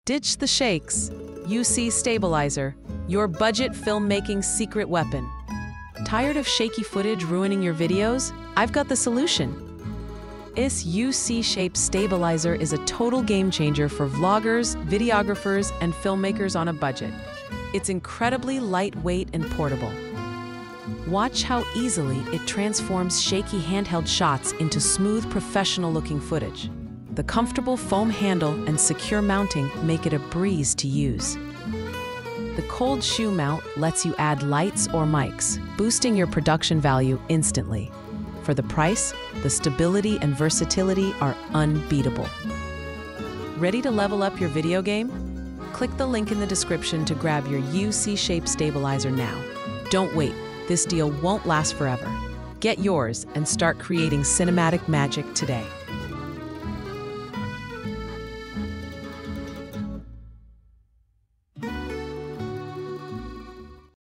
Ditch the shakes. UC Stabilizer, your budget filmmaking secret weapon. Tired of shaky footage ruining your videos? I've got the solution. IS UC Shape Stabilizer is a total game changer for vloggers, videographers, and filmmakers on a budget. It's incredibly lightweight and portable. Watch how easily it transforms shaky handheld shots into smooth, professional-looking footage. The comfortable foam handle and secure mounting make it a breeze to use. The cold shoe mount lets you add lights or mics, boosting your production value instantly. For the price, the stability and versatility are unbeatable. Ready to level up your video game? Click the link in the description to grab your UC Shape Stabilizer now. Don't wait, this deal won't last forever. Get yours and start creating cinematic magic today.